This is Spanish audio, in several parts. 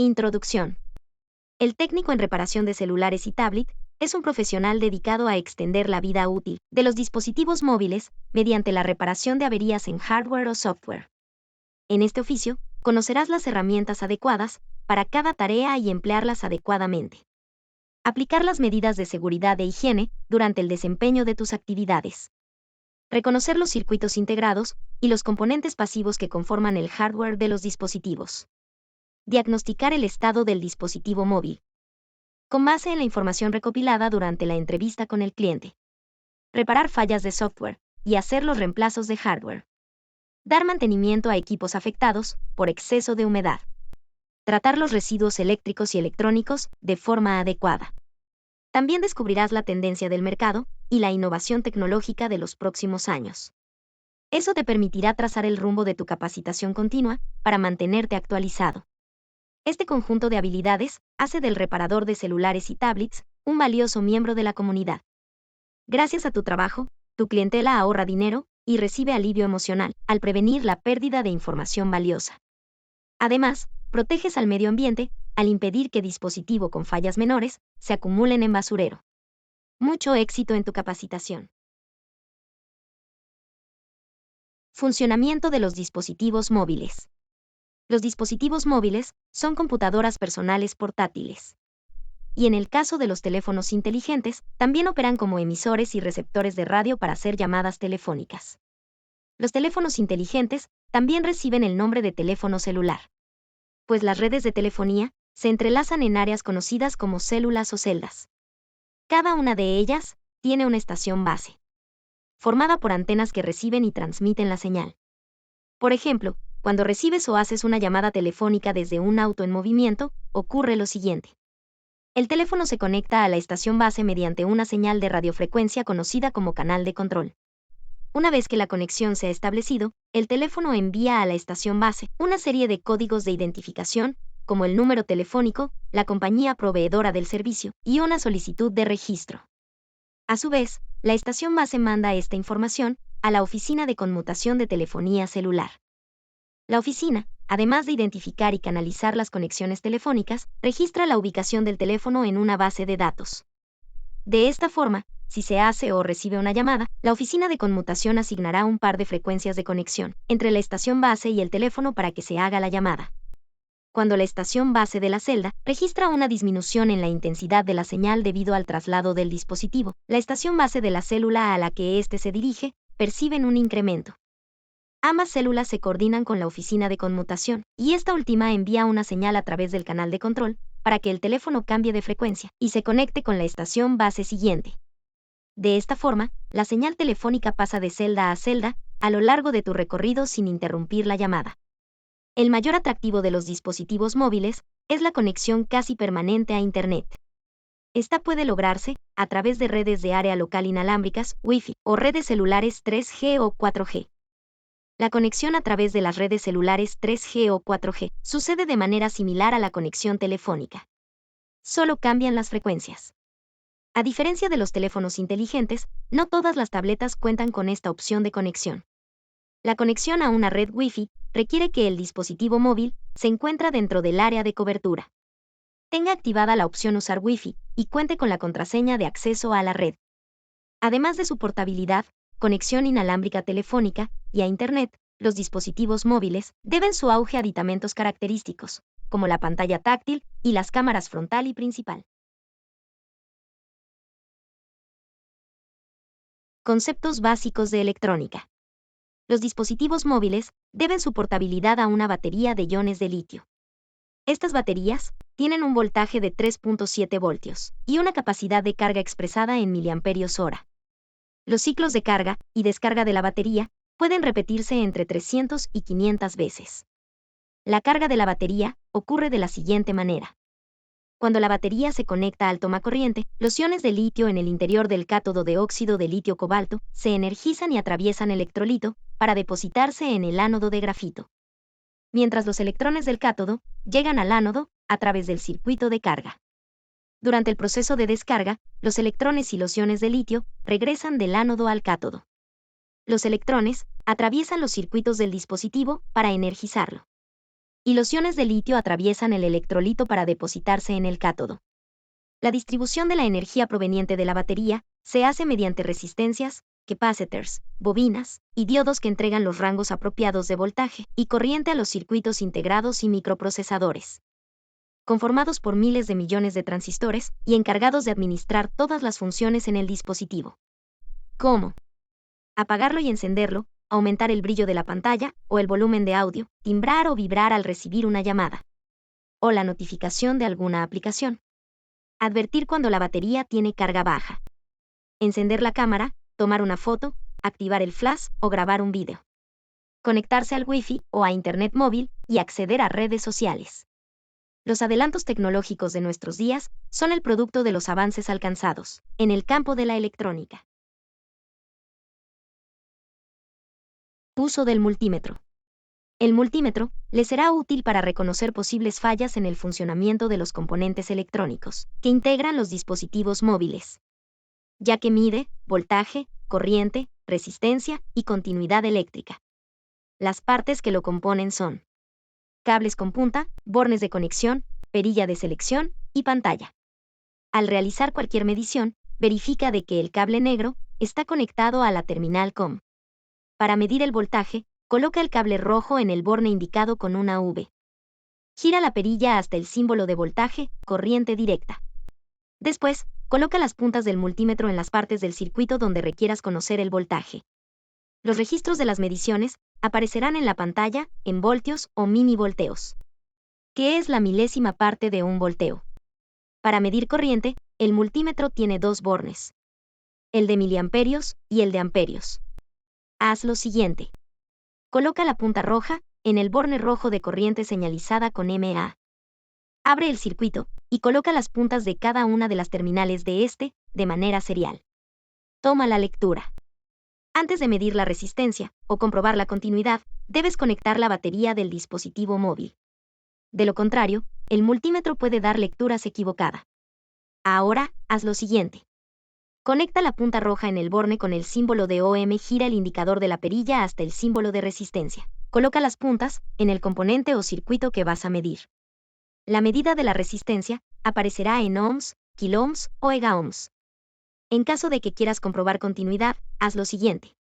Introducción. El técnico en reparación de celulares y tablet es un profesional dedicado a extender la vida útil de los dispositivos móviles mediante la reparación de averías en hardware o software. En este oficio, conocerás las herramientas adecuadas para cada tarea y emplearlas adecuadamente. Aplicar las medidas de seguridad e higiene durante el desempeño de tus actividades. Reconocer los circuitos integrados y los componentes pasivos que conforman el hardware de los dispositivos. Diagnosticar el estado del dispositivo móvil, con base en la información recopilada durante la entrevista con el cliente. Reparar fallas de software y hacer los reemplazos de hardware. Dar mantenimiento a equipos afectados por exceso de humedad. Tratar los residuos eléctricos y electrónicos de forma adecuada. También descubrirás la tendencia del mercado y la innovación tecnológica de los próximos años. Eso te permitirá trazar el rumbo de tu capacitación continua para mantenerte actualizado. Este conjunto de habilidades hace del reparador de celulares y tablets un valioso miembro de la comunidad. Gracias a tu trabajo, tu clientela ahorra dinero y recibe alivio emocional al prevenir la pérdida de información valiosa. Además, proteges al medio ambiente al impedir que dispositivos con fallas menores se acumulen en basurero. Mucho éxito en tu capacitación. Funcionamiento de los dispositivos móviles. Los dispositivos móviles son computadoras personales portátiles. Y en el caso de los teléfonos inteligentes, también operan como emisores y receptores de radio para hacer llamadas telefónicas. Los teléfonos inteligentes también reciben el nombre de teléfono celular, pues las redes de telefonía se entrelazan en áreas conocidas como células o celdas. Cada una de ellas tiene una estación base, formada por antenas que reciben y transmiten la señal. Por ejemplo, cuando recibes o haces una llamada telefónica desde un auto en movimiento, ocurre lo siguiente. El teléfono se conecta a la estación base mediante una señal de radiofrecuencia conocida como canal de control. Una vez que la conexión se ha establecido, el teléfono envía a la estación base una serie de códigos de identificación, como el número telefónico, la compañía proveedora del servicio y una solicitud de registro. A su vez, la estación base manda esta información a la oficina de conmutación de telefonía celular. La oficina, además de identificar y canalizar las conexiones telefónicas, registra la ubicación del teléfono en una base de datos. De esta forma, si se hace o recibe una llamada, la oficina de conmutación asignará un par de frecuencias de conexión entre la estación base y el teléfono para que se haga la llamada. Cuando la estación base de la celda registra una disminución en la intensidad de la señal debido al traslado del dispositivo, la estación base de la célula a la que éste se dirige perciben un incremento. Ambas células se coordinan con la oficina de conmutación, y esta última envía una señal a través del canal de control para que el teléfono cambie de frecuencia y se conecte con la estación base siguiente. De esta forma, la señal telefónica pasa de celda a celda a lo largo de tu recorrido sin interrumpir la llamada. El mayor atractivo de los dispositivos móviles es la conexión casi permanente a Internet. Esta puede lograrse a través de redes de área local inalámbricas, Wi-Fi, o redes celulares 3G o 4G. La conexión a través de las redes celulares 3G o 4G sucede de manera similar a la conexión telefónica. Solo cambian las frecuencias. A diferencia de los teléfonos inteligentes, no todas las tabletas cuentan con esta opción de conexión. La conexión a una red Wi-Fi requiere que el dispositivo móvil se encuentre dentro del área de cobertura. Tenga activada la opción Usar Wi-Fi y cuente con la contraseña de acceso a la red. Además de su portabilidad, conexión inalámbrica telefónica y a Internet, los dispositivos móviles deben su auge a aditamentos característicos, como la pantalla táctil y las cámaras frontal y principal. Conceptos básicos de electrónica. Los dispositivos móviles deben su portabilidad a una batería de iones de litio. Estas baterías tienen un voltaje de 3.7 voltios y una capacidad de carga expresada en miliamperios-hora. Los ciclos de carga y descarga de la batería pueden repetirse entre 300 y 500 veces. La carga de la batería ocurre de la siguiente manera. Cuando la batería se conecta al tomacorriente, los iones de litio en el interior del cátodo de óxido de litio-cobalto se energizan y atraviesan electrolito para depositarse en el ánodo de grafito. Mientras los electrones del cátodo llegan al ánodo a través del circuito de carga. Durante el proceso de descarga, los electrones y los iones de litio regresan del ánodo al cátodo. Los electrones atraviesan los circuitos del dispositivo para energizarlo. y los iones de litio atraviesan el electrolito para depositarse en el cátodo. La distribución de la energía proveniente de la batería se hace mediante resistencias, capacitors, bobinas y diodos que entregan los rangos apropiados de voltaje y corriente a los circuitos integrados y microprocesadores, conformados por miles de millones de transistores y encargados de administrar todas las funciones en el dispositivo. ¿Cómo? Apagarlo y encenderlo, aumentar el brillo de la pantalla o el volumen de audio, timbrar o vibrar al recibir una llamada, o la notificación de alguna aplicación. Advertir cuando la batería tiene carga baja. Encender la cámara, tomar una foto, activar el flash o grabar un vídeo. Conectarse al Wi-Fi o a Internet móvil y acceder a redes sociales. Los adelantos tecnológicos de nuestros días son el producto de los avances alcanzados en el campo de la electrónica. Uso del multímetro. El multímetro le será útil para reconocer posibles fallas en el funcionamiento de los componentes electrónicos que integran los dispositivos móviles, ya que mide voltaje, corriente, resistencia y continuidad eléctrica. Las partes que lo componen son cables con punta, bornes de conexión, perilla de selección y pantalla. Al realizar cualquier medición, verifica de que el cable negro está conectado a la terminal COM. Para medir el voltaje, coloca el cable rojo en el borne indicado con una V. Gira la perilla hasta el símbolo de voltaje, corriente directa. Después, coloca las puntas del multímetro en las partes del circuito donde requieras conocer el voltaje. Los registros de las mediciones aparecerán en la pantalla en voltios o milivolteos, que es la milésima parte de un volteo. Para medir corriente, el multímetro tiene dos bornes, el de miliamperios y el de amperios. Haz lo siguiente. Coloca la punta roja en el borne rojo de corriente señalizada con MA. Abre el circuito y coloca las puntas de cada una de las terminales de este de manera serial. Toma la lectura. Antes de medir la resistencia o comprobar la continuidad, debes conectar la batería del dispositivo móvil. De lo contrario, el multímetro puede dar lecturas equivocadas. Ahora, haz lo siguiente. Conecta la punta roja en el borne con el símbolo de ohm, gira el indicador de la perilla hasta el símbolo de resistencia. Coloca las puntas en el componente o circuito que vas a medir. La medida de la resistencia aparecerá en ohms, kiloohms o egaohms. En caso de que quieras comprobar continuidad, haz lo siguiente.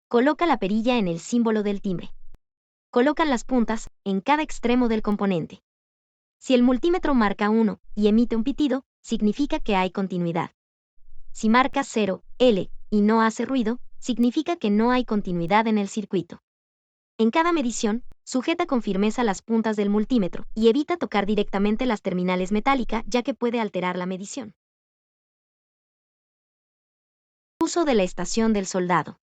Coloca la perilla en el símbolo del timbre. Coloca las puntas en cada extremo del componente. Si el multímetro marca 1 y emite un pitido, significa que hay continuidad. Si marca 0, L, y no hace ruido, significa que no hay continuidad en el circuito. En cada medición, sujeta con firmeza las puntas del multímetro y evita tocar directamente las terminales metálicas, ya que puede alterar la medición. Uso de la estación del soldado.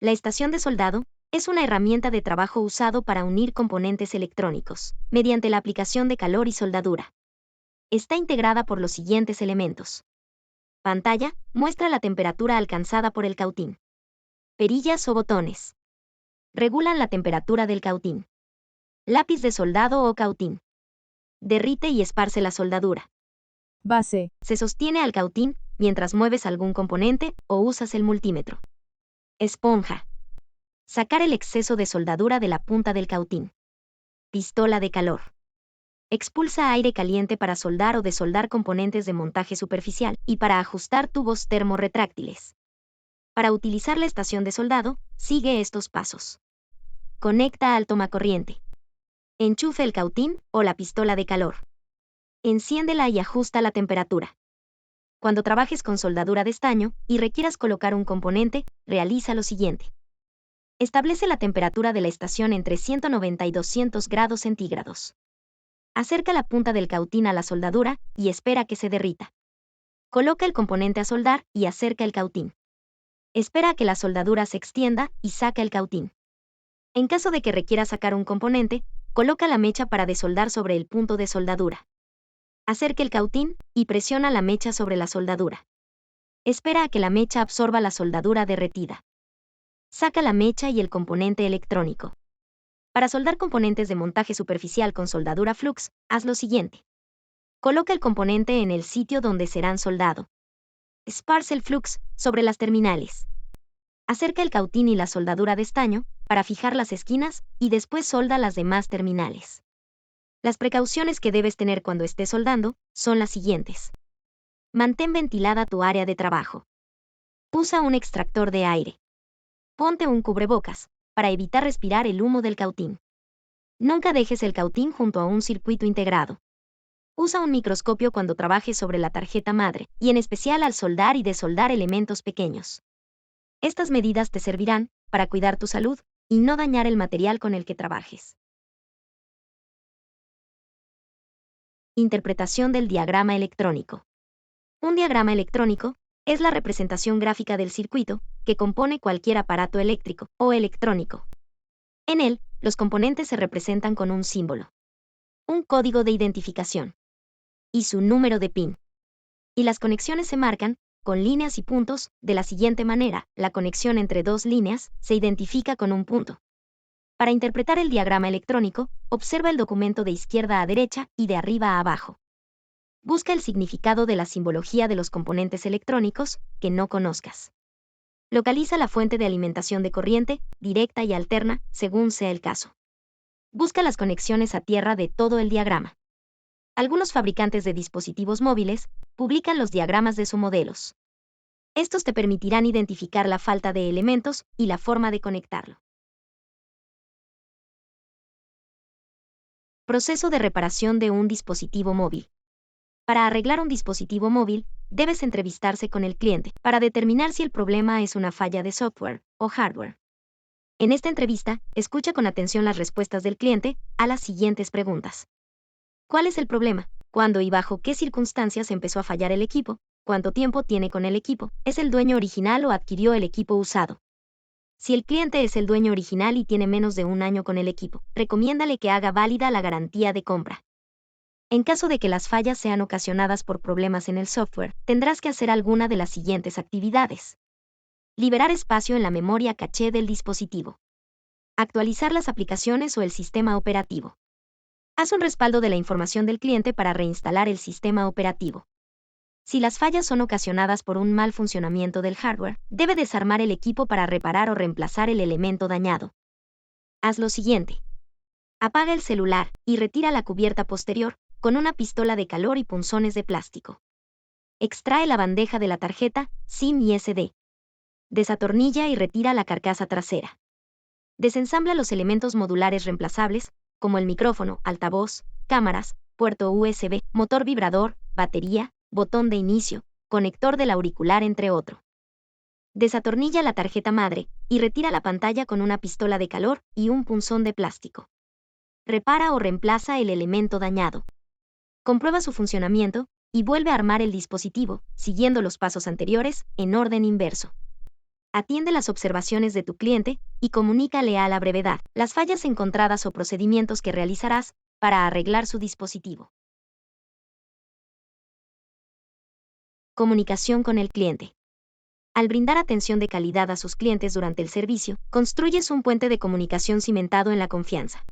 La estación de soldado es una herramienta de trabajo usado para unir componentes electrónicos, mediante la aplicación de calor y soldadura. Está integrada por los siguientes elementos. Pantalla, muestra la temperatura alcanzada por el cautín. Perillas o botones. Regulan la temperatura del cautín. Lápiz de soldado o cautín. Derrite y esparce la soldadura. Base. Se sostiene al cautín mientras mueves algún componente o usas el multímetro. Esponja. Sacar el exceso de soldadura de la punta del cautín. Pistola de calor. Expulsa aire caliente para soldar o desoldar componentes de montaje superficial y para ajustar tubos termorretráctiles. Para utilizar la estación de soldado, sigue estos pasos. Conecta al tomacorriente. Enchufe el cautín o la pistola de calor. Enciéndela y ajusta la temperatura. Cuando trabajes con soldadura de estaño y requieras colocar un componente, realiza lo siguiente. Establece la temperatura de la estación entre 190 y 200 grados centígrados. Acerca la punta del cautín a la soldadura y espera que se derrita. Coloca el componente a soldar y acerca el cautín. Espera a que la soldadura se extienda y saca el cautín. En caso de que requiera sacar un componente, coloca la mecha para desoldar sobre el punto de soldadura. Acerca el cautín y presiona la mecha sobre la soldadura. Espera a que la mecha absorba la soldadura derretida. Saca la mecha y el componente electrónico. Para soldar componentes de montaje superficial con soldadura flux, haz lo siguiente. Coloca el componente en el sitio donde serán soldado. Esparce el flux sobre las terminales. Acerca el cautín y la soldadura de estaño para fijar las esquinas y después solda las demás terminales. Las precauciones que debes tener cuando estés soldando son las siguientes. Mantén ventilada tu área de trabajo. Usa un extractor de aire. Ponte un cubrebocas, para evitar respirar el humo del cautín. Nunca dejes el cautín junto a un circuito integrado. Usa un microscopio cuando trabajes sobre la tarjeta madre, y en especial al soldar y desoldar elementos pequeños. Estas medidas te servirán para cuidar tu salud y no dañar el material con el que trabajes. Interpretación del diagrama electrónico. Un diagrama electrónico es la representación gráfica del circuito que compone cualquier aparato eléctrico o electrónico. En él, los componentes se representan con un símbolo, un código de identificación y su número de PIN. Y las conexiones se marcan con líneas y puntos de la siguiente manera: la conexión entre dos líneas se identifica con un punto. Para interpretar el diagrama electrónico, observa el documento de izquierda a derecha y de arriba a abajo. Busca el significado de la simbología de los componentes electrónicos que no conozcas. Localiza la fuente de alimentación de corriente, directa y alterna, según sea el caso. Busca las conexiones a tierra de todo el diagrama. Algunos fabricantes de dispositivos móviles publican los diagramas de sus modelos. Estos te permitirán identificar la falta de elementos y la forma de conectarlo. Proceso de reparación de un dispositivo móvil. Para arreglar un dispositivo móvil, debes entrevistarse con el cliente para determinar si el problema es una falla de software o hardware. En esta entrevista, escucha con atención las respuestas del cliente a las siguientes preguntas. ¿Cuál es el problema? ¿Cuándo y bajo qué circunstancias empezó a fallar el equipo? ¿Cuánto tiempo tiene con el equipo? ¿Es el dueño original o adquirió el equipo usado? Si el cliente es el dueño original y tiene menos de un año con el equipo, recomiéndale que haga válida la garantía de compra. En caso de que las fallas sean ocasionadas por problemas en el software, tendrás que hacer alguna de las siguientes actividades. Liberar espacio en la memoria caché del dispositivo. Actualizar las aplicaciones o el sistema operativo. Haz un respaldo de la información del cliente para reinstalar el sistema operativo. Si las fallas son ocasionadas por un mal funcionamiento del hardware, debe desarmar el equipo para reparar o reemplazar el elemento dañado. Haz lo siguiente. Apaga el celular y retira la cubierta posterior con una pistola de calor y punzones de plástico. Extrae la bandeja de la tarjeta, SIM y SD. Desatornilla y retira la carcasa trasera. Desensambla los elementos modulares reemplazables, como el micrófono, altavoz, cámaras, puerto USB, motor vibrador, batería, botón de inicio, conector del auricular, entre otros. Desatornilla la tarjeta madre y retira la pantalla con una pistola de calor y un punzón de plástico. Repara o reemplaza el elemento dañado. Comprueba su funcionamiento y vuelve a armar el dispositivo, siguiendo los pasos anteriores, en orden inverso. Atiende las observaciones de tu cliente y comunícale a la brevedad las fallas encontradas o procedimientos que realizarás para arreglar su dispositivo. Comunicación con el cliente. Al brindar atención de calidad a sus clientes durante el servicio, construyes un puente de comunicación cimentado en la confianza.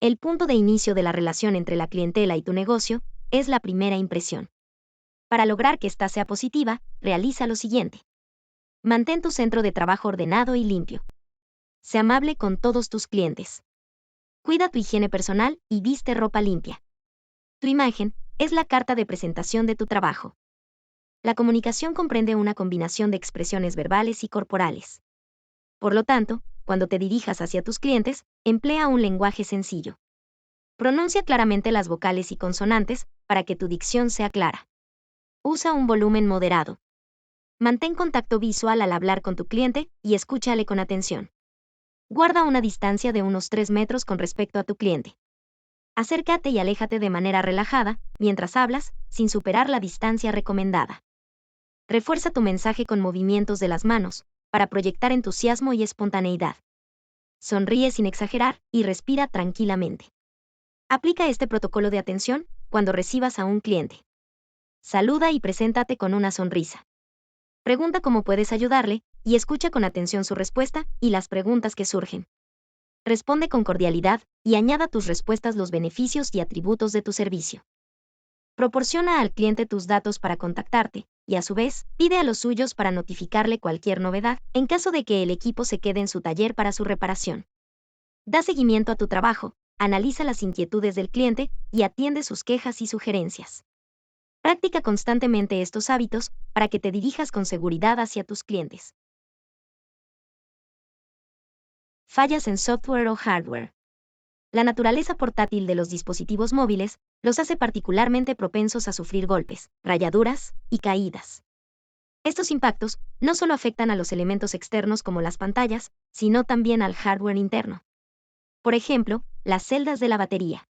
El punto de inicio de la relación entre la clientela y tu negocio es la primera impresión. Para lograr que ésta sea positiva, realiza lo siguiente. Mantén tu centro de trabajo ordenado y limpio. Sé amable con todos tus clientes. Cuida tu higiene personal y viste ropa limpia. Tu imagen es la carta de presentación de tu trabajo. La comunicación comprende una combinación de expresiones verbales y corporales. Por lo tanto, cuando te dirijas hacia tus clientes, emplea un lenguaje sencillo. Pronuncia claramente las vocales y consonantes para que tu dicción sea clara. Usa un volumen moderado. Mantén contacto visual al hablar con tu cliente y escúchale con atención. Guarda una distancia de unos 3 metros con respecto a tu cliente. Acércate y aléjate de manera relajada mientras hablas, sin superar la distancia recomendada. Refuerza tu mensaje con movimientos de las manos, para proyectar entusiasmo y espontaneidad. Sonríe sin exagerar y respira tranquilamente. Aplica este protocolo de atención cuando recibas a un cliente. Saluda y preséntate con una sonrisa. Pregunta cómo puedes ayudarle y escucha con atención su respuesta y las preguntas que surgen. Responde con cordialidad y añada a tus respuestas los beneficios y atributos de tu servicio. Proporciona al cliente tus datos para contactarte y, a su vez, pide a los suyos para notificarle cualquier novedad en caso de que el equipo se quede en su taller para su reparación. Da seguimiento a tu trabajo analiza las inquietudes del cliente y atiende sus quejas y sugerencias. Practica constantemente estos hábitos para que te dirijas con seguridad hacia tus clientes. Fallas en software o hardware. La naturaleza portátil de los dispositivos móviles los hace particularmente propensos a sufrir golpes, rayaduras y caídas. Estos impactos no solo afectan a los elementos externos como las pantallas, sino también al hardware interno. Por ejemplo, las celdas de la batería.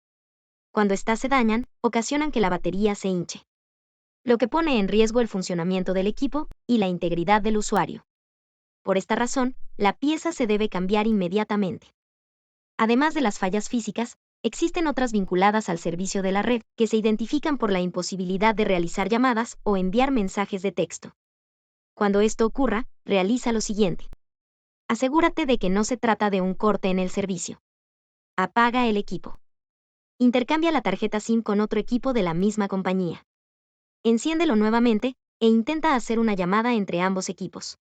Cuando éstas se dañan, ocasionan que la batería se hinche, lo que pone en riesgo el funcionamiento del equipo y la integridad del usuario. Por esta razón, la pieza se debe cambiar inmediatamente. Además de las fallas físicas, existen otras vinculadas al servicio de la red, que se identifican por la imposibilidad de realizar llamadas o enviar mensajes de texto. Cuando esto ocurra, realiza lo siguiente. Asegúrate de que no se trata de un corte en el servicio. Apaga el equipo. Intercambia la tarjeta SIM con otro equipo de la misma compañía. Enciéndelo nuevamente e intenta hacer una llamada entre ambos equipos.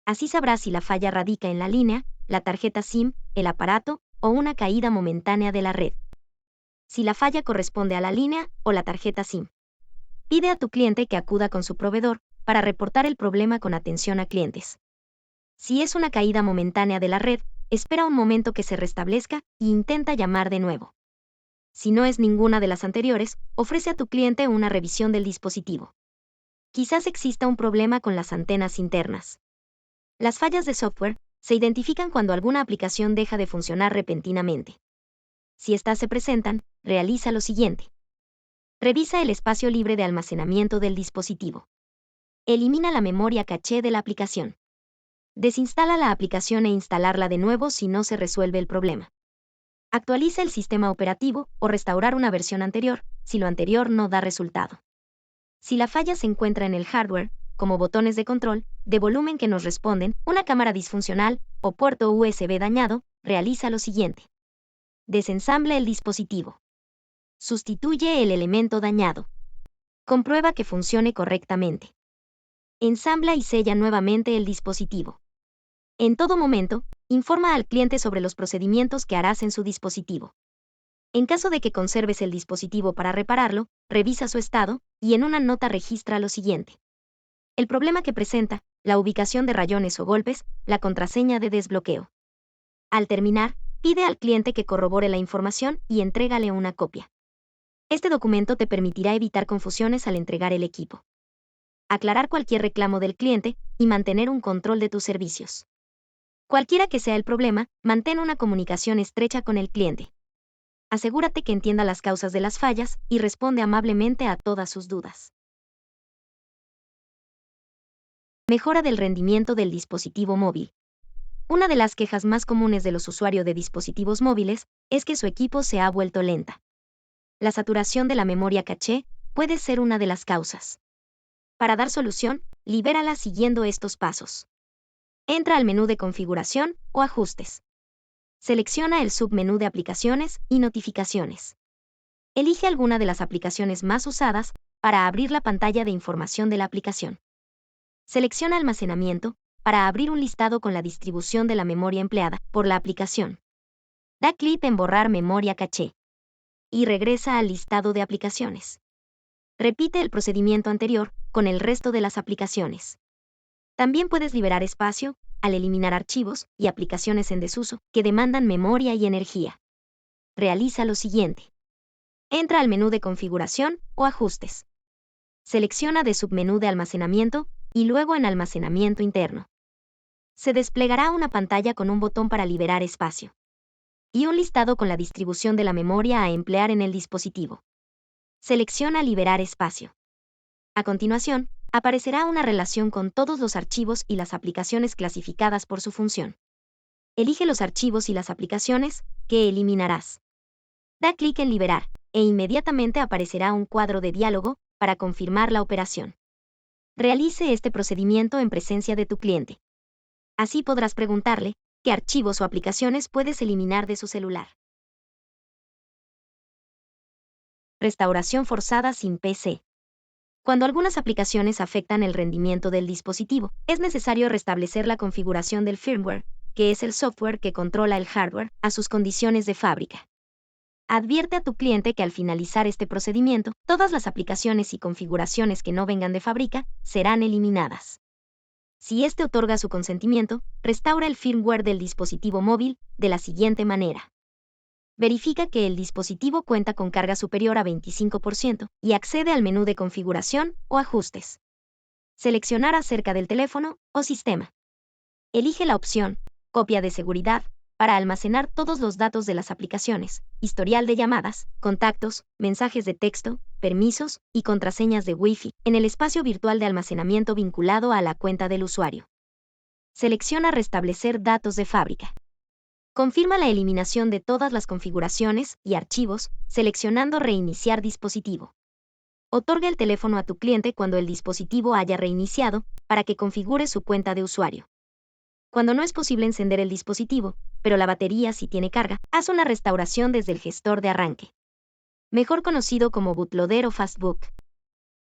Así sabrás si la falla radica en la línea, la tarjeta SIM, el aparato o una caída momentánea de la red. Si la falla corresponde a la línea o la tarjeta SIM, pide a tu cliente que acuda con su proveedor para reportar el problema con atención a clientes. Si es una caída momentánea de la red, espera un momento que se restablezca e intenta llamar de nuevo. Si no es ninguna de las anteriores, ofrece a tu cliente una revisión del dispositivo. Quizás exista un problema con las antenas internas. Las fallas de software se identifican cuando alguna aplicación deja de funcionar repentinamente. Si estas se presentan, realiza lo siguiente. Revisa el espacio libre de almacenamiento del dispositivo. Elimina la memoria caché de la aplicación. Desinstala la aplicación e instalarla de nuevo si no se resuelve el problema. Actualiza el sistema operativo o restaurar una versión anterior, si lo anterior no da resultado. Si la falla se encuentra en el hardware, como botones de control, de volumen que nos responden, una cámara disfuncional o puerto USB dañado, realiza lo siguiente. Desensambla el dispositivo. Sustituye el elemento dañado. Comprueba que funcione correctamente. Ensambla y sella nuevamente el dispositivo. En todo momento, informa al cliente sobre los procedimientos que harás en su dispositivo. En caso de que conserves el dispositivo para repararlo, revisa su estado y en una nota registra lo siguiente. El problema que presenta, la ubicación de rayones o golpes, la contraseña de desbloqueo. Al terminar, pide al cliente que corrobore la información y entrégale una copia. Este documento te permitirá evitar confusiones al entregar el equipo, aclarar cualquier reclamo del cliente y mantener un control de tus servicios. Cualquiera que sea el problema, mantén una comunicación estrecha con el cliente. Asegúrate que entienda las causas de las fallas y responde amablemente a todas sus dudas. Mejora del rendimiento del dispositivo móvil. Una de las quejas más comunes de los usuarios de dispositivos móviles es que su equipo se ha vuelto lenta. La saturación de la memoria caché puede ser una de las causas. Para dar solución, libérala siguiendo estos pasos. Entra al menú de configuración o ajustes. Selecciona el submenú de aplicaciones y notificaciones. Elige alguna de las aplicaciones más usadas para abrir la pantalla de información de la aplicación. Selecciona almacenamiento para abrir un listado con la distribución de la memoria empleada por la aplicación. Da clic en borrar memoria caché y regresa al listado de aplicaciones. Repite el procedimiento anterior con el resto de las aplicaciones. También puedes liberar espacio al eliminar archivos y aplicaciones en desuso que demandan memoria y energía. Realiza lo siguiente. Entra al menú de configuración o ajustes. Selecciona de submenú de almacenamiento y luego en almacenamiento interno. Se desplegará una pantalla con un botón para liberar espacio y un listado con la distribución de la memoria a emplear en el dispositivo. Selecciona liberar espacio. A continuación, aparecerá una relación con todos los archivos y las aplicaciones clasificadas por su función. Elige los archivos y las aplicaciones que eliminarás. Da clic en liberar e inmediatamente aparecerá un cuadro de diálogo para confirmar la operación. Realice este procedimiento en presencia de tu cliente. Así podrás preguntarle qué archivos o aplicaciones puedes eliminar de su celular. Restauración forzada sin PC. Cuando algunas aplicaciones afectan el rendimiento del dispositivo, es necesario restablecer la configuración del firmware, que es el software que controla el hardware, a sus condiciones de fábrica. Advierte a tu cliente que al finalizar este procedimiento, todas las aplicaciones y configuraciones que no vengan de fábrica serán eliminadas. Si éste otorga su consentimiento, restaura el firmware del dispositivo móvil de la siguiente manera. Verifica que el dispositivo cuenta con carga superior a 25% y accede al menú de configuración o ajustes. Seleccionar acerca del teléfono o sistema. Elige la opción Copia de seguridad para almacenar todos los datos de las aplicaciones, historial de llamadas, contactos, mensajes de texto, permisos y contraseñas de Wi-Fi en el espacio virtual de almacenamiento vinculado a la cuenta del usuario. Selecciona Restablecer datos de fábrica. Confirma la eliminación de todas las configuraciones y archivos, seleccionando Reiniciar dispositivo. Otorga el teléfono a tu cliente cuando el dispositivo haya reiniciado, para que configure su cuenta de usuario. Cuando no es posible encender el dispositivo, pero la batería sí tiene carga, haz una restauración desde el gestor de arranque, mejor conocido como bootloader o fastboot.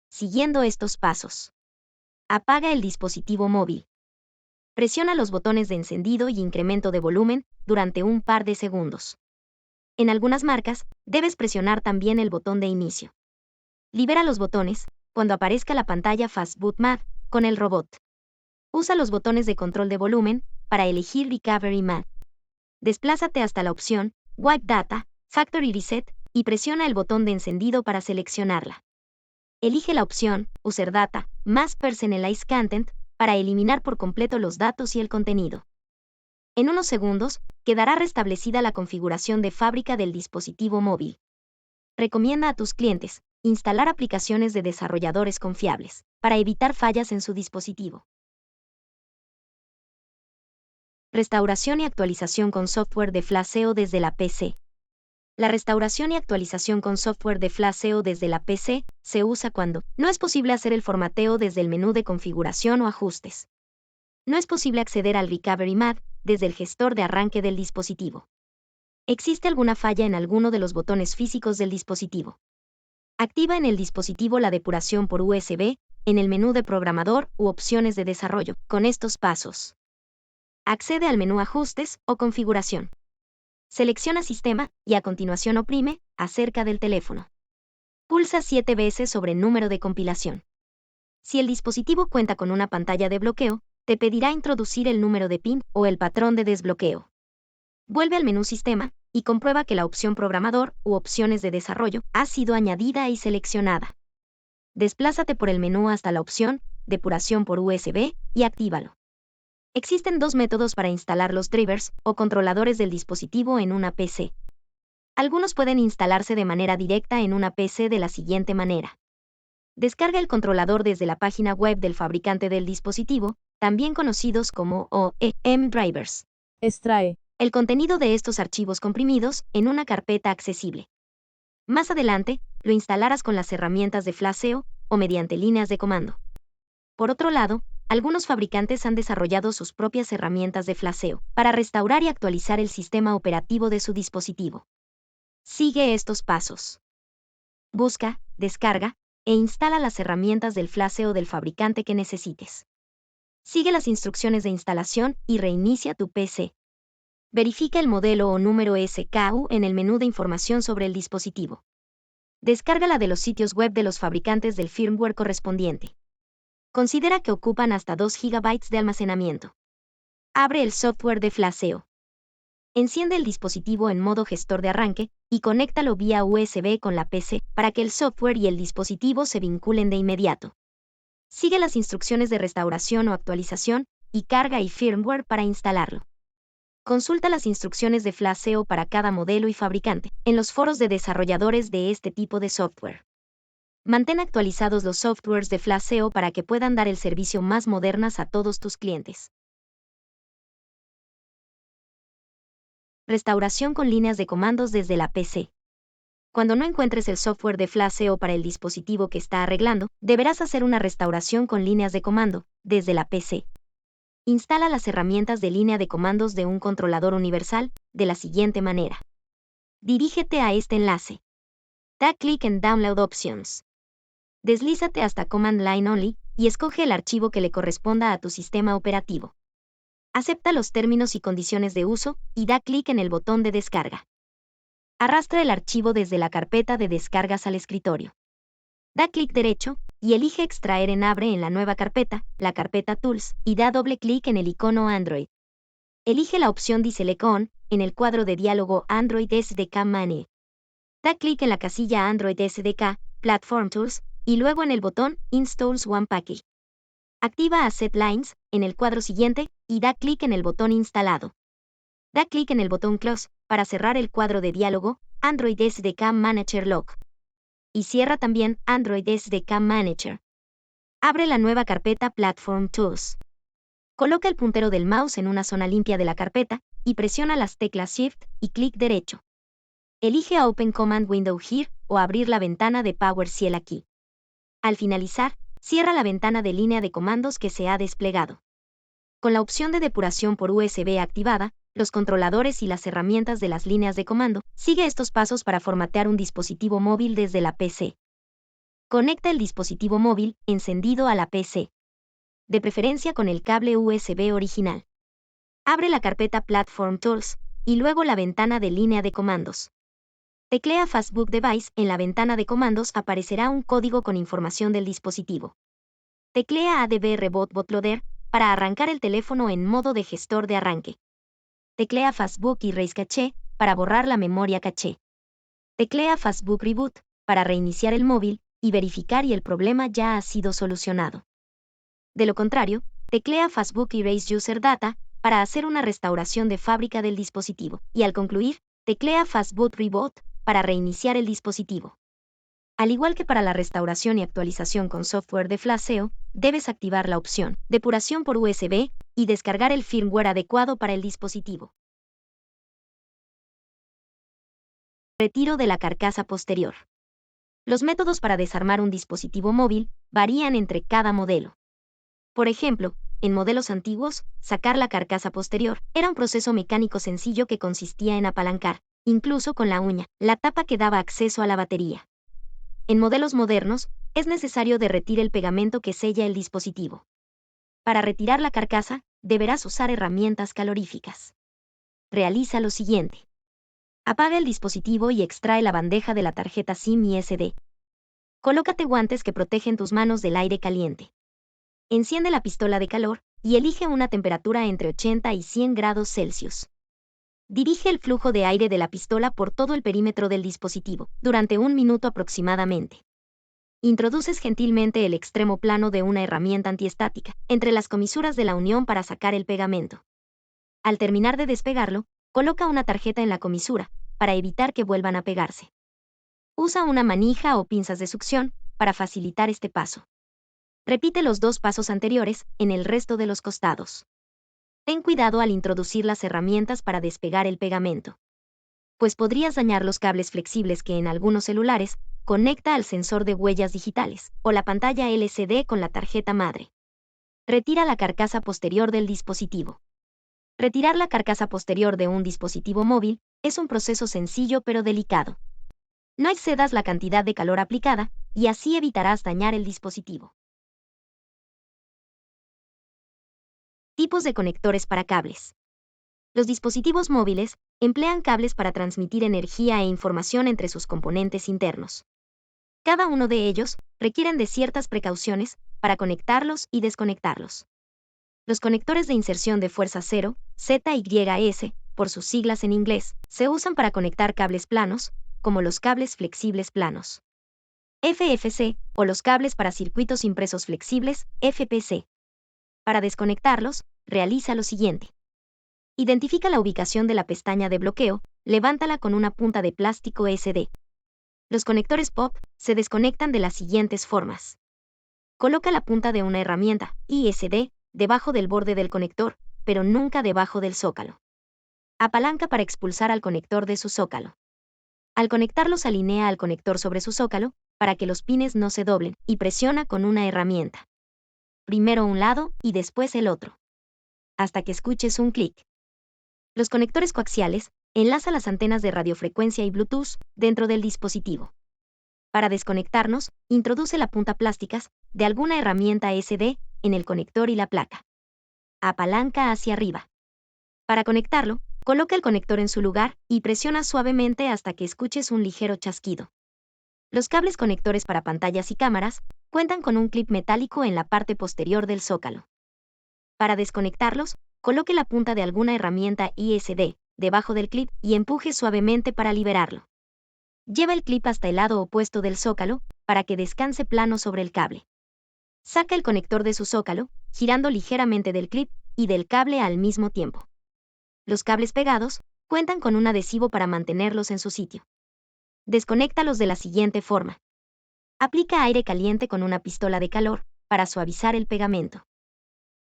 Siguiendo estos pasos. Apaga el dispositivo móvil. Presiona los botones de encendido y incremento de volumen durante un par de segundos. En algunas marcas, debes presionar también el botón de inicio. Libera los botones cuando aparezca la pantalla Fastboot Mode con el robot. Usa los botones de control de volumen para elegir Recovery Mode. Desplázate hasta la opción Wipe Data, Factory Reset y presiona el botón de encendido para seleccionarla. Elige la opción User Data más Personalized Content para eliminar por completo los datos y el contenido. En unos segundos, quedará restablecida la configuración de fábrica del dispositivo móvil. Recomienda a tus clientes instalar aplicaciones de desarrolladores confiables para evitar fallas en su dispositivo. Restauración y actualización con software de flasheo desde la PC. La restauración y actualización con software de flasheo desde la PC se usa cuando no es posible hacer el formateo desde el menú de configuración o ajustes. No es posible acceder al Recovery Mode desde el gestor de arranque del dispositivo. Existe alguna falla en alguno de los botones físicos del dispositivo. Activa en el dispositivo la depuración por USB en el menú de programador u opciones de desarrollo con estos pasos. Accede al menú Ajustes o Configuración. Selecciona Sistema y a continuación oprime Acerca del teléfono. Pulsa 7 veces sobre el número de compilación. Si el dispositivo cuenta con una pantalla de bloqueo, te pedirá introducir el número de PIN o el patrón de desbloqueo. Vuelve al menú Sistema y comprueba que la opción Programador u opciones de desarrollo ha sido añadida y seleccionada. Desplázate por el menú hasta la opción Depuración por USB y actívalo. Existen dos métodos para instalar los drivers o controladores del dispositivo en una PC. Algunos pueden instalarse de manera directa en una PC de la siguiente manera. Descarga el controlador desde la página web del fabricante del dispositivo, también conocidos como OEM drivers. Extrae El contenido de estos archivos comprimidos en una carpeta accesible. Más adelante, lo instalarás con las herramientas de flasheo o mediante líneas de comando. Por otro lado, algunos fabricantes han desarrollado sus propias herramientas de flasheo para restaurar y actualizar el sistema operativo de su dispositivo. Sigue estos pasos. Busca, descarga e instala las herramientas del flasheo del fabricante que necesites. Sigue las instrucciones de instalación y reinicia tu PC. Verifica el modelo o número SKU en el menú de información sobre el dispositivo. Descárgala de los sitios web de los fabricantes del firmware correspondiente. Considera que ocupan hasta 2 GB de almacenamiento. Abre el software de flasheo. Enciende el dispositivo en modo gestor de arranque y conéctalo vía USB con la PC para que el software y el dispositivo se vinculen de inmediato. Sigue las instrucciones de restauración o actualización y carga y firmware para instalarlo. Consulta las instrucciones de flasheo para cada modelo y fabricante en los foros de desarrolladores de este tipo de software. Mantén actualizados los softwares de flasheo para que puedan dar el servicio más modernas a todos tus clientes. Restauración con líneas de comandos desde la PC. Cuando no encuentres el software de flasheo para el dispositivo que está arreglando, deberás hacer una restauración con líneas de comando desde la PC. Instala las herramientas de línea de comandos de un controlador universal de la siguiente manera. Dirígete a este enlace. Da clic en Download Options. Deslízate hasta Command Line Only y escoge el archivo que le corresponda a tu sistema operativo. Acepta los términos y condiciones de uso y da clic en el botón de descarga. Arrastra el archivo desde la carpeta de descargas al escritorio. Da clic derecho y elige extraer en Abre en la nueva carpeta, la carpeta Tools, y da doble clic en el icono Android. Elige la opción Deselect On en el cuadro de diálogo Android SDK Manager. Da clic en la casilla Android SDK, Platform Tools, y luego en el botón Installs One Package. Activa Asset Lines en el cuadro siguiente y da clic en el botón Instalado. Da clic en el botón Close para cerrar el cuadro de diálogo Android SDK Manager Lock. Y cierra también Android SDK Manager. Abre la nueva carpeta Platform Tools. Coloca el puntero del mouse en una zona limpia de la carpeta y presiona las teclas Shift y clic derecho. Elige a Open Command Window Here o abrir la ventana de PowerShell aquí. Al finalizar, cierra la ventana de línea de comandos que se ha desplegado. Con la opción de depuración por USB activada, los controladores y las herramientas de las líneas de comando, sigue estos pasos para formatear un dispositivo móvil desde la PC. Conecta el dispositivo móvil encendido a la PC. De preferencia con el cable USB original. Abre la carpeta Platform Tools y luego la ventana de línea de comandos. Teclea Fastboot Device, en la ventana de comandos aparecerá un código con información del dispositivo. Teclea ADB Reboot Bootloader para arrancar el teléfono en modo de gestor de arranque. Teclea Fastboot Erase Cache para borrar la memoria caché. Teclea Fastboot Reboot para reiniciar el móvil y verificar y el problema ya ha sido solucionado. De lo contrario, teclea Fastboot Erase User Data para hacer una restauración de fábrica del dispositivo, y al concluir, teclea Fastboot Reboot para reiniciar el dispositivo. Al igual que para la restauración y actualización con software de flasheo, debes activar la opción Depuración por USB y descargar el firmware adecuado para el dispositivo. Retiro de la carcasa posterior. Los métodos para desarmar un dispositivo móvil varían entre cada modelo. Por ejemplo, en modelos antiguos, sacar la carcasa posterior era un proceso mecánico sencillo que consistía en apalancar, incluso con la uña, la tapa que daba acceso a la batería. En modelos modernos, es necesario derretir el pegamento que sella el dispositivo. Para retirar la carcasa, deberás usar herramientas caloríficas. Realiza lo siguiente. Apaga el dispositivo y extrae la bandeja de la tarjeta SIM y SD. Colócate guantes que protegen tus manos del aire caliente. Enciende la pistola de calor y elige una temperatura entre 80 y 100 grados Celsius. Dirige el flujo de aire de la pistola por todo el perímetro del dispositivo, durante 1 minuto aproximadamente. Introduces gentilmente el extremo plano de una herramienta antiestática entre las comisuras de la unión para sacar el pegamento. Al terminar de despegarlo, coloca una tarjeta en la comisura, para evitar que vuelvan a pegarse. Usa una manija o pinzas de succión para facilitar este paso. Repite los 2 pasos anteriores en el resto de los costados. Ten cuidado al introducir las herramientas para despegar el pegamento, pues podrías dañar los cables flexibles que en algunos celulares conecta al sensor de huellas digitales o la pantalla LCD con la tarjeta madre. Retira la carcasa posterior del dispositivo. Retirar la carcasa posterior de un dispositivo móvil es un proceso sencillo pero delicado. No excedas la cantidad de calor aplicada y así evitarás dañar el dispositivo. Tipos de conectores para cables. Los dispositivos móviles emplean cables para transmitir energía e información entre sus componentes internos. Cada uno de ellos requieren de ciertas precauciones para conectarlos y desconectarlos. Los conectores de inserción de fuerza cero, ZYS, por sus siglas en inglés, se usan para conectar cables planos, como los cables flexibles planos. FFC, o los cables para circuitos impresos flexibles, FPC. Para desconectarlos, realiza lo siguiente. Identifica la ubicación de la pestaña de bloqueo, levántala con una punta de plástico SD. Los conectores POP se desconectan de las siguientes formas. Coloca la punta de una herramienta, ISD, debajo del borde del conector, pero nunca debajo del zócalo. Apalanca para expulsar al conector de su zócalo. Al conectarlos, alinea al conector sobre su zócalo, para que los pines no se doblen, y presiona con una herramienta. Primero un lado y después el otro, hasta que escuches un clic. Los conectores coaxiales enlaza las antenas de radiofrecuencia y Bluetooth dentro del dispositivo. Para desconectarnos, introduce la punta plásticas de alguna herramienta SD en el conector y la placa. Apalanca hacia arriba. Para conectarlo, Coloca el conector en su lugar y presiona suavemente hasta que escuches un ligero chasquido. Los cables conectores para pantallas y cámaras cuentan con un clip metálico en la parte posterior del zócalo. Para desconectarlos, coloque la punta de alguna herramienta ISD debajo del clip y empuje suavemente para liberarlo. Lleva el clip hasta el lado opuesto del zócalo para que descanse plano sobre el cable. Saca el conector de su zócalo, girando ligeramente del clip y del cable al mismo tiempo. Los cables pegados cuentan con un adhesivo para mantenerlos en su sitio. Desconéctalos de la siguiente forma. Aplica aire caliente con una pistola de calor para suavizar el pegamento.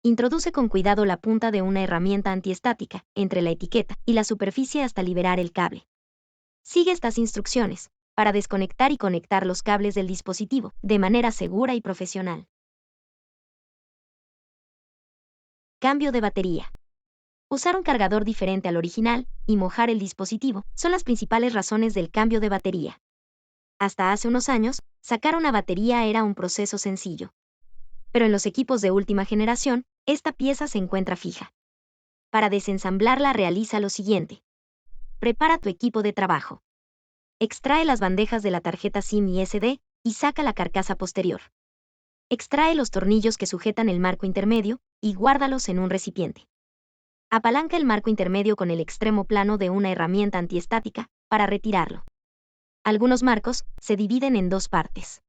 Introduce con cuidado la punta de una herramienta antiestática entre la etiqueta y la superficie hasta liberar el cable. Sigue estas instrucciones para desconectar y conectar los cables del dispositivo de manera segura y profesional. Cambio de batería. Usar un cargador diferente al original y mojar el dispositivo son las principales razones del cambio de batería. Hasta hace unos años, sacar una batería era un proceso sencillo. Pero en los equipos de última generación, esta pieza se encuentra fija. Para desensamblarla, realiza lo siguiente. Prepara tu equipo de trabajo. Extrae las bandejas de la tarjeta SIM y SD y saca la carcasa posterior. Extrae los tornillos que sujetan el marco intermedio y guárdalos en un recipiente. Apalanca el marco intermedio con el extremo plano de una herramienta antiestática para retirarlo. Algunos marcos se dividen en dos partes.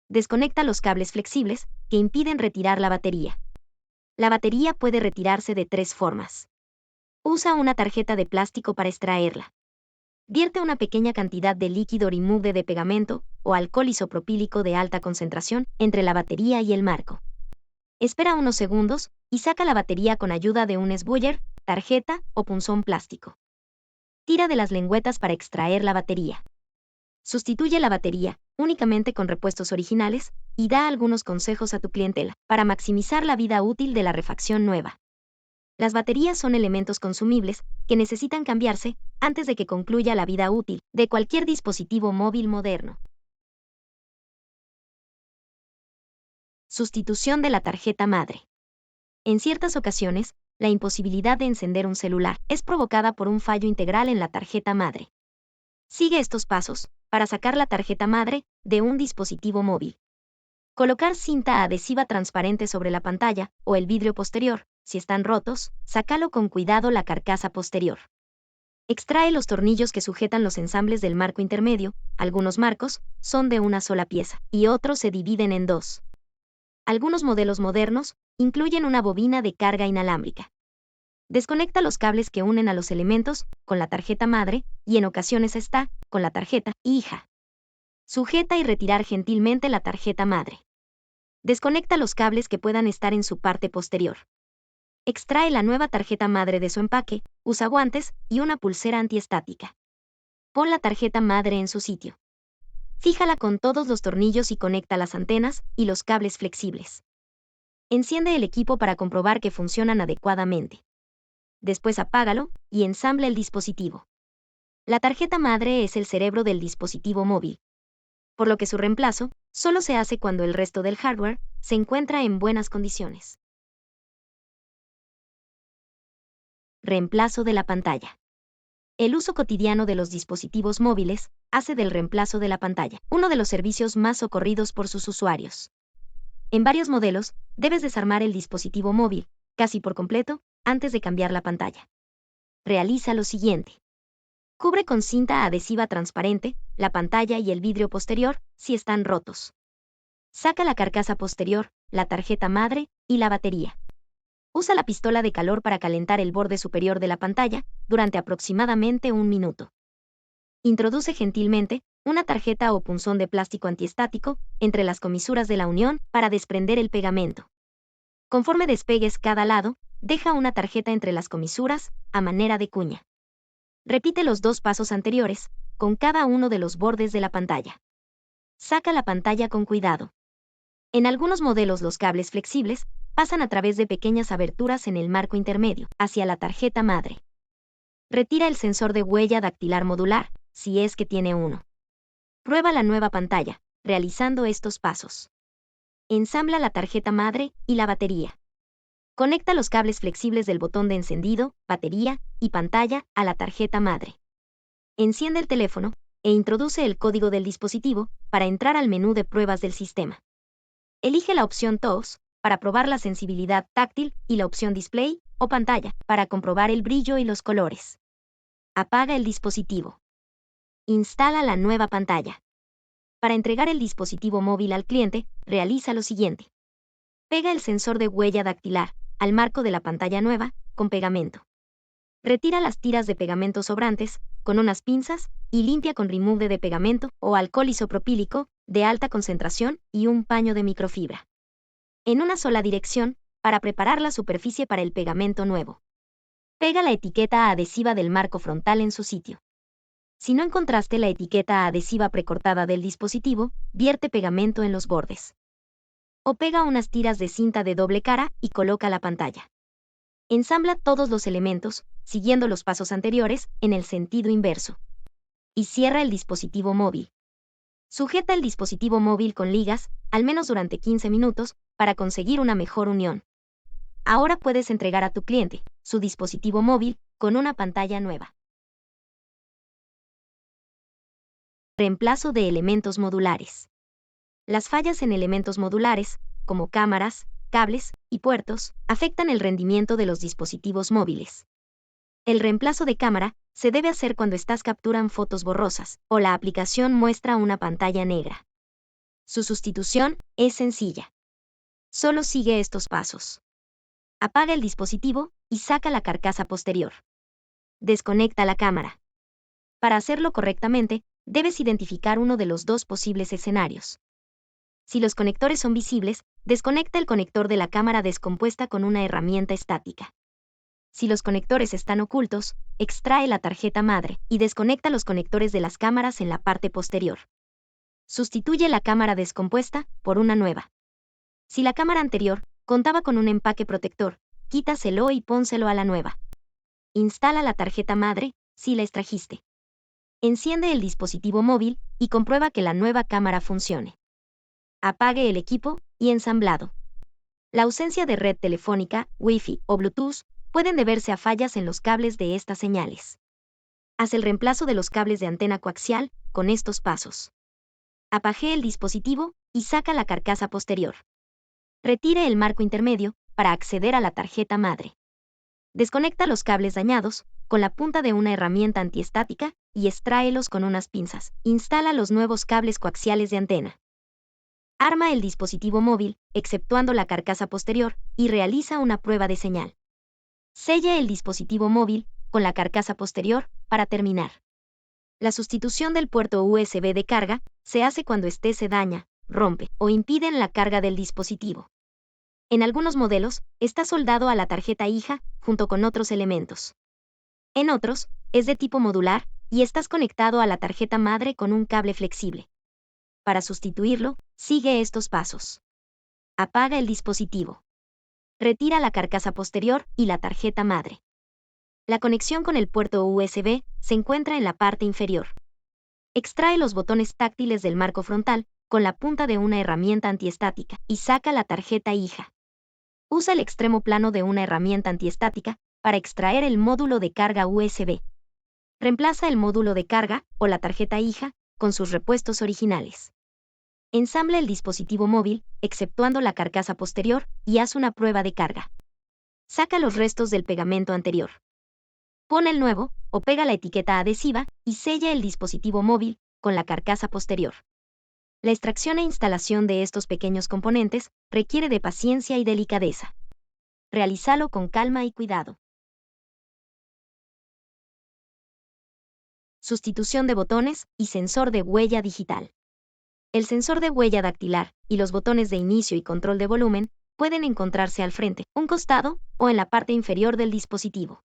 Desconecta los cables flexibles que impiden retirar la batería. La batería puede retirarse de tres formas. Usa una tarjeta de plástico para extraerla. Vierte una pequeña cantidad de líquido Remove de pegamento o alcohol isopropílico de alta concentración entre la batería y el marco. Espera unos segundos y saca la batería con ayuda de un esbuller, tarjeta o punzón plástico. Tira de las lengüetas para extraer la batería. Sustituye la batería únicamente con repuestos originales y da algunos consejos a tu clientela para maximizar la vida útil de la refacción nueva. Las baterías son elementos consumibles que necesitan cambiarse antes de que concluya la vida útil de cualquier dispositivo móvil moderno. Sustitución de la tarjeta madre. En ciertas ocasiones, la imposibilidad de encender un celular es provocada por un fallo integral en la tarjeta madre. Sigue estos pasos para sacar la tarjeta madre de un dispositivo móvil. Colocar cinta adhesiva transparente sobre la pantalla o el vidrio posterior. Si están rotos, sácalo con cuidado la carcasa posterior. Extrae los tornillos que sujetan los ensambles del marco intermedio. Algunos marcos son de una sola pieza y otros se dividen en dos. Algunos modelos modernos incluyen una bobina de carga inalámbrica. Desconecta los cables que unen a los elementos con la tarjeta madre y en ocasiones está con la tarjeta hija. Sujeta y retirar gentilmente la tarjeta madre. Desconecta los cables que puedan estar en su parte posterior. Extrae la nueva tarjeta madre de su empaque, usa guantes y una pulsera antiestática. Pon la tarjeta madre en su sitio. Fíjala con todos los tornillos y conecta las antenas y los cables flexibles. Enciende el equipo para comprobar que funcionan adecuadamente. Después apágalo y ensambla el dispositivo. La tarjeta madre es el cerebro del dispositivo móvil, por lo que su reemplazo solo se hace cuando el resto del hardware se encuentra en buenas condiciones. Reemplazo de la pantalla. El uso cotidiano de los dispositivos móviles hace del reemplazo de la pantalla uno de los servicios más socorridos por sus usuarios. En varios modelos, debes desarmar el dispositivo móvil, casi por completo, antes de cambiar la pantalla. Realiza lo siguiente. Cubre con cinta adhesiva transparente la pantalla y el vidrio posterior si están rotos. Saca la carcasa posterior, la tarjeta madre y la batería. Usa la pistola de calor para calentar el borde superior de la pantalla durante aproximadamente 1 minuto. Introduce gentilmente una tarjeta o punzón de plástico antiestático entre las comisuras de la unión para desprender el pegamento. Conforme despegues cada lado, deja una tarjeta entre las comisuras a manera de cuña. Repite los 2 pasos anteriores con cada uno de los bordes de la pantalla. Saca la pantalla con cuidado. En algunos modelos los cables flexibles pasan a través de pequeñas aberturas en el marco intermedio, hacia la tarjeta madre. Retira el sensor de huella dactilar modular, si es que tiene uno. Prueba la nueva pantalla, realizando estos pasos. Ensambla la tarjeta madre y la batería. Conecta los cables flexibles del botón de encendido, batería y pantalla a la tarjeta madre. Enciende el teléfono e introduce el código del dispositivo para entrar al menú de pruebas del sistema. Elige la opción TOS para probar la sensibilidad táctil y la opción Display o pantalla para comprobar el brillo y los colores. Apaga el dispositivo. Instala la nueva pantalla. Para entregar el dispositivo móvil al cliente, realiza lo siguiente. Pega el sensor de huella dactilar al marco de la pantalla nueva con pegamento. Retira las tiras de pegamento sobrantes con unas pinzas y limpia con Remove de pegamento o alcohol isopropílico de alta concentración y un paño de microfibra. En una sola dirección, para preparar la superficie para el pegamento nuevo. Pega la etiqueta adhesiva del marco frontal en su sitio. Si no encontraste la etiqueta adhesiva precortada del dispositivo, vierte pegamento en los bordes. O pega unas tiras de cinta de doble cara y coloca la pantalla. Ensambla todos los elementos, siguiendo los pasos anteriores, en el sentido inverso. Y cierra el dispositivo móvil. Sujeta el dispositivo móvil con ligas, al menos durante 15 minutos, para conseguir una mejor unión. Ahora puedes entregar a tu cliente su dispositivo móvil con una pantalla nueva. Reemplazo de elementos modulares. Las fallas en elementos modulares, como cámaras, cables y puertos, afectan el rendimiento de los dispositivos móviles. El reemplazo de cámara se debe hacer cuando estas capturan fotos borrosas o la aplicación muestra una pantalla negra. Su sustitución es sencilla. Solo sigue estos pasos. Apaga el dispositivo y saca la carcasa posterior. Desconecta la cámara. Para hacerlo correctamente, debes identificar uno de los dos posibles escenarios. Si los conectores son visibles, desconecta el conector de la cámara descompuesta con una herramienta estática. Si los conectores están ocultos, extrae la tarjeta madre y desconecta los conectores de las cámaras en la parte posterior. Sustituye la cámara descompuesta por una nueva. Si la cámara anterior contaba con un empaque protector, quítaselo y pónselo a la nueva. Instala la tarjeta madre, si la extrajiste. Enciende el dispositivo móvil y comprueba que la nueva cámara funcione. Apague el equipo y ensamblado. La ausencia de red telefónica, Wi-Fi o Bluetooth pueden deberse a fallas en los cables de estas señales. Haz el reemplazo de los cables de antena coaxial con estos pasos. Apague el dispositivo y saca la carcasa posterior. Retire el marco intermedio para acceder a la tarjeta madre. Desconecta los cables dañados con la punta de una herramienta antiestática y extráelos con unas pinzas. Instala los nuevos cables coaxiales de antena. Arma el dispositivo móvil, exceptuando la carcasa posterior, y realiza una prueba de señal. Sella el dispositivo móvil con la carcasa posterior para terminar. La sustitución del puerto USB de carga se hace cuando éste se daña, rompe o impiden la carga del dispositivo. En algunos modelos, está soldado a la tarjeta hija junto con otros elementos. En otros, es de tipo modular y estás conectado a la tarjeta madre con un cable flexible. Para sustituirlo, sigue estos pasos. Apaga el dispositivo. Retira la carcasa posterior y la tarjeta madre. La conexión con el puerto USB se encuentra en la parte inferior. Extrae los botones táctiles del marco frontal con la punta de una herramienta antiestática y saca la tarjeta hija. Usa el extremo plano de una herramienta antiestática para extraer el módulo de carga USB. Reemplaza el módulo de carga o la tarjeta hija con sus repuestos originales. Ensambla el dispositivo móvil, exceptuando la carcasa posterior, y haz una prueba de carga. Saca los restos del pegamento anterior. Pon el nuevo, o pega la etiqueta adhesiva, y sella el dispositivo móvil con la carcasa posterior. La extracción e instalación de estos pequeños componentes requiere de paciencia y delicadeza. Realízalo con calma y cuidado. Sustitución de botones y sensor de huella digital. El sensor de huella dactilar y los botones de inicio y control de volumen pueden encontrarse al frente, un costado o en la parte inferior del dispositivo.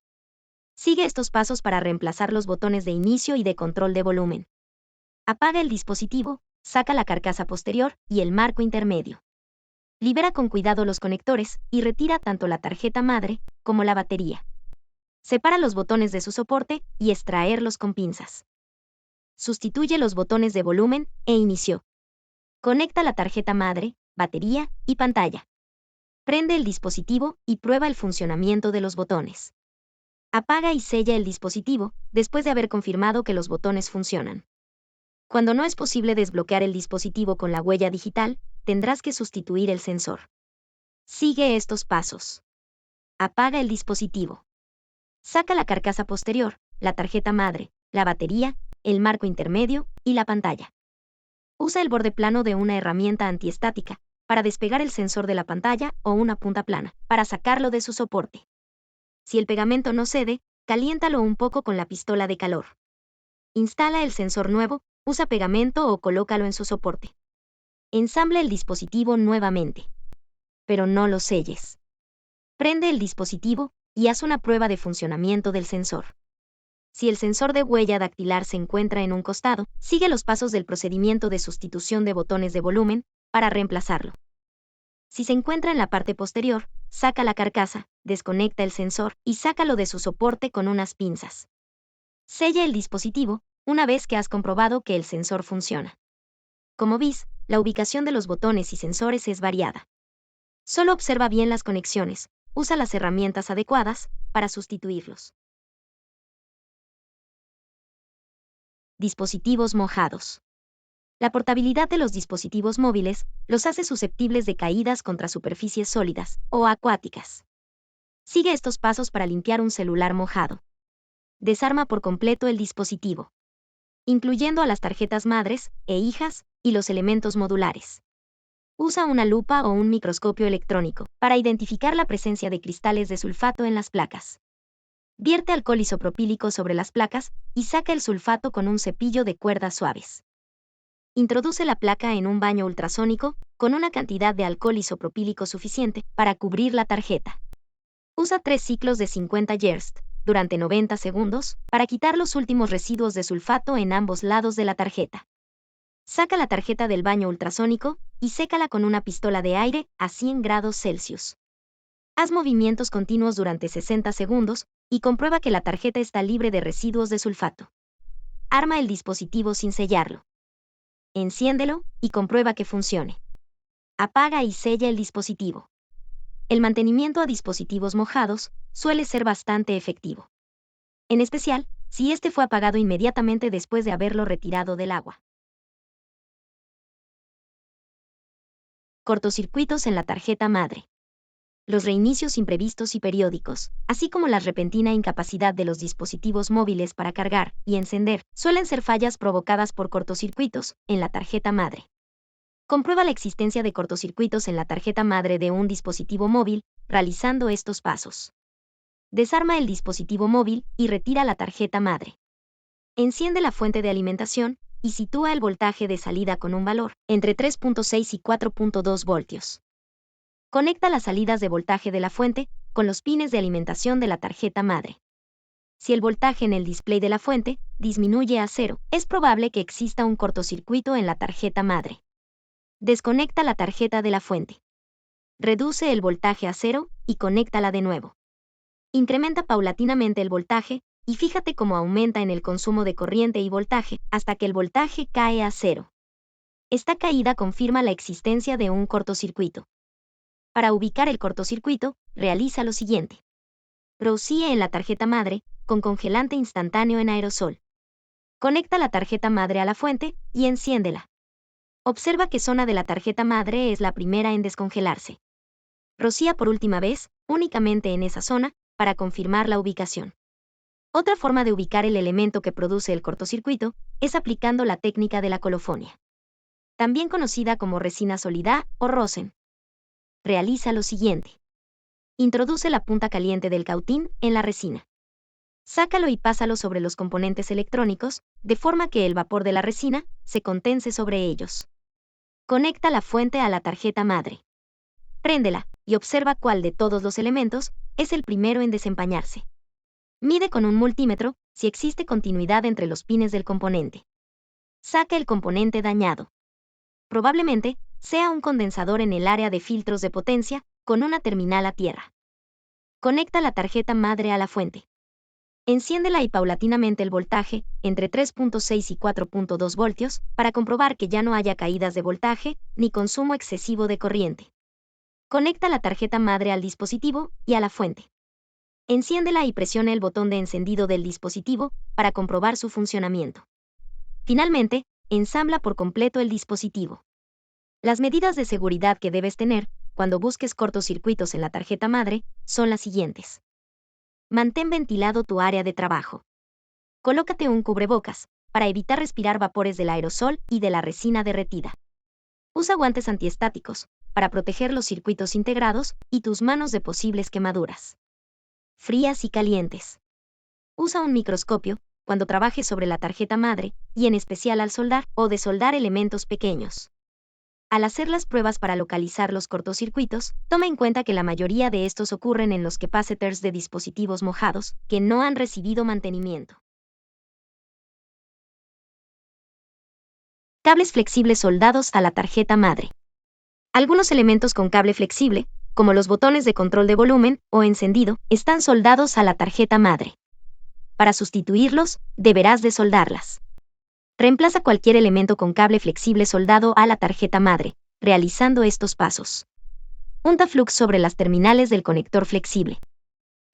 Sigue estos pasos para reemplazar los botones de inicio y de control de volumen. Apaga el dispositivo, saca la carcasa posterior y el marco intermedio. Libera con cuidado los conectores y retira tanto la tarjeta madre como la batería. Separa los botones de su soporte y extraerlos con pinzas. Sustituye los botones de volumen e inicio. Conecta la tarjeta madre, batería y pantalla. Prende el dispositivo y prueba el funcionamiento de los botones. Apaga y sella el dispositivo después de haber confirmado que los botones funcionan. Cuando no es posible desbloquear el dispositivo con la huella digital, tendrás que sustituir el sensor. Sigue estos pasos. Apaga el dispositivo. Saca la carcasa posterior, la tarjeta madre, la batería, el marco intermedio y la pantalla. Usa el borde plano de una herramienta antiestática para despegar el sensor de la pantalla o una punta plana para sacarlo de su soporte. Si el pegamento no cede, caliéntalo un poco con la pistola de calor. Instala el sensor nuevo, usa pegamento o colócalo en su soporte. Ensambla el dispositivo nuevamente. Pero no lo selles. Prende el dispositivo y haz una prueba de funcionamiento del sensor. Si el sensor de huella dactilar se encuentra en un costado, sigue los pasos del procedimiento de sustitución de botones de volumen para reemplazarlo. Si se encuentra en la parte posterior, saca la carcasa, desconecta el sensor y sácalo de su soporte con unas pinzas. Sella el dispositivo una vez que has comprobado que el sensor funciona. Como ves, la ubicación de los botones y sensores es variada. Solo observa bien las conexiones, usa las herramientas adecuadas para sustituirlos. Dispositivos mojados. La portabilidad de los dispositivos móviles los hace susceptibles de caídas contra superficies sólidas o acuáticas. Sigue estos pasos para limpiar un celular mojado. Desarma por completo el dispositivo, incluyendo a las tarjetas madres e hijas y los elementos modulares. Usa una lupa o un microscopio electrónico para identificar la presencia de cristales de sulfato en las placas. Vierte alcohol isopropílico sobre las placas y saca el sulfato con un cepillo de cuerdas suaves. Introduce la placa en un baño ultrasónico con una cantidad de alcohol isopropílico suficiente para cubrir la tarjeta. Usa 3 ciclos de 50 Hz durante 90 segundos para quitar los últimos residuos de sulfato en ambos lados de la tarjeta. Saca la tarjeta del baño ultrasónico y sécala con una pistola de aire a 100 grados Celsius. Haz movimientos continuos durante 60 segundos y comprueba que la tarjeta está libre de residuos de sulfato. Arma el dispositivo sin sellarlo. Enciéndelo y comprueba que funcione. Apaga y sella el dispositivo. El mantenimiento a dispositivos mojados suele ser bastante efectivo. En especial, si este fue apagado inmediatamente después de haberlo retirado del agua. Cortocircuitos en la tarjeta madre. Los reinicios imprevistos y periódicos, así como la repentina incapacidad de los dispositivos móviles para cargar y encender, suelen ser fallas provocadas por cortocircuitos en la tarjeta madre. Comprueba la existencia de cortocircuitos en la tarjeta madre de un dispositivo móvil realizando estos pasos. Desarma el dispositivo móvil y retira la tarjeta madre. Enciende la fuente de alimentación y sitúa el voltaje de salida con un valor entre 3.6 y 4.2 voltios. Conecta las salidas de voltaje de la fuente con los pines de alimentación de la tarjeta madre. Si el voltaje en el display de la fuente disminuye a 0, es probable que exista un cortocircuito en la tarjeta madre. Desconecta la tarjeta de la fuente. Reduce el voltaje a 0 y conéctala de nuevo. Incrementa paulatinamente el voltaje y fíjate cómo aumenta en el consumo de corriente y voltaje hasta que el voltaje cae a 0. Esta caída confirma la existencia de un cortocircuito. Para ubicar el cortocircuito, realiza lo siguiente. Rocíe en la tarjeta madre con congelante instantáneo en aerosol. Conecta la tarjeta madre a la fuente y enciéndela. Observa qué zona de la tarjeta madre es la primera en descongelarse. Rocía por última vez, únicamente en esa zona, para confirmar la ubicación. Otra forma de ubicar el elemento que produce el cortocircuito es aplicando la técnica de la colofonia, también conocida como resina sólida o rosen. Realiza lo siguiente. Introduce la punta caliente del cautín en la resina. Sácalo y pásalo sobre los componentes electrónicos, de forma que el vapor de la resina se condense sobre ellos. Conecta la fuente a la tarjeta madre. Préndela y observa cuál de todos los elementos es el primero en desempañarse. Mide con un multímetro si existe continuidad entre los pines del componente. Saca el componente dañado. Probablemente sea un condensador en el área de filtros de potencia con una terminal a tierra. Conecta la tarjeta madre a la fuente. Enciéndela y paulatinamente el voltaje entre 3.6 y 4.2 voltios para comprobar que ya no haya caídas de voltaje ni consumo excesivo de corriente. Conecta la tarjeta madre al dispositivo y a la fuente. Enciéndela y presiona el botón de encendido del dispositivo para comprobar su funcionamiento. Finalmente, ensambla por completo el dispositivo. Las medidas de seguridad que debes tener cuando busques cortocircuitos en la tarjeta madre son las siguientes. Mantén ventilado tu área de trabajo. Colócate un cubrebocas para evitar respirar vapores del aerosol y de la resina derretida. Usa guantes antiestáticos para proteger los circuitos integrados y tus manos de posibles quemaduras. Frías y calientes. Usa un microscopio cuando trabajes sobre la tarjeta madre y en especial al soldar o desoldar elementos pequeños. Al hacer las pruebas para localizar los cortocircuitos, toma en cuenta que la mayoría de estos ocurren en los capacitors de dispositivos mojados que no han recibido mantenimiento. Cables flexibles soldados a la tarjeta madre. Algunos elementos con cable flexible, como los botones de control de volumen o encendido, están soldados a la tarjeta madre. Para sustituirlos, deberás desoldarlas. Reemplaza cualquier elemento con cable flexible soldado a la tarjeta madre, realizando estos pasos. Unta flux sobre las terminales del conector flexible.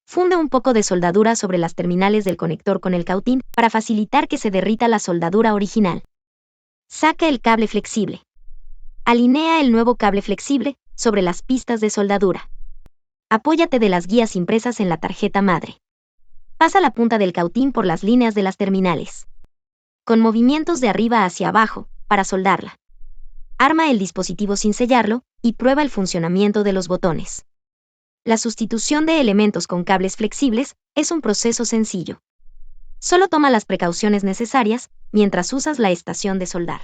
Funde un poco de soldadura sobre las terminales del conector con el cautín para facilitar que se derrita la soldadura original. Saca el cable flexible. Alinea el nuevo cable flexible sobre las pistas de soldadura. Apóyate de las guías impresas en la tarjeta madre. Pasa la punta del cautín por las líneas de las terminales, con movimientos de arriba hacia abajo, para soldarla. Arma el dispositivo sin sellarlo y prueba el funcionamiento de los botones. La sustitución de elementos con cables flexibles es un proceso sencillo. Solo toma las precauciones necesarias mientras usas la estación de soldar.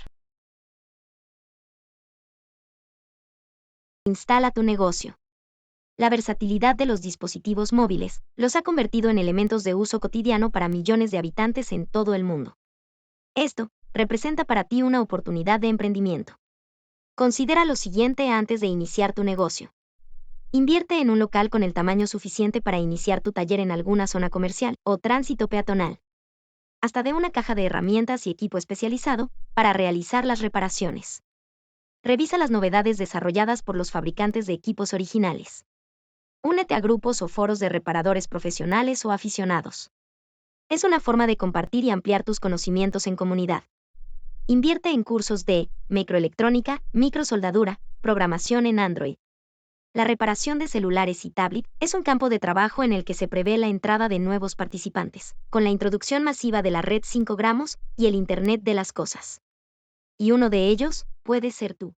Instala tu negocio. La versatilidad de los dispositivos móviles los ha convertido en elementos de uso cotidiano para millones de habitantes en todo el mundo. Esto representa para ti una oportunidad de emprendimiento. Considera lo siguiente antes de iniciar tu negocio. Invierte en un local con el tamaño suficiente para iniciar tu taller en alguna zona comercial o tránsito peatonal. Hasta de una caja de herramientas y equipo especializado para realizar las reparaciones. Revisa las novedades desarrolladas por los fabricantes de equipos originales. Únete a grupos o foros de reparadores profesionales o aficionados. Es una forma de compartir y ampliar tus conocimientos en comunidad. Invierte en cursos de microelectrónica, microsoldadura, programación en Android. La reparación de celulares y tablet es un campo de trabajo en el que se prevé la entrada de nuevos participantes, con la introducción masiva de la red 5 gramos y el Internet de las cosas. Y uno de ellos puede ser tú.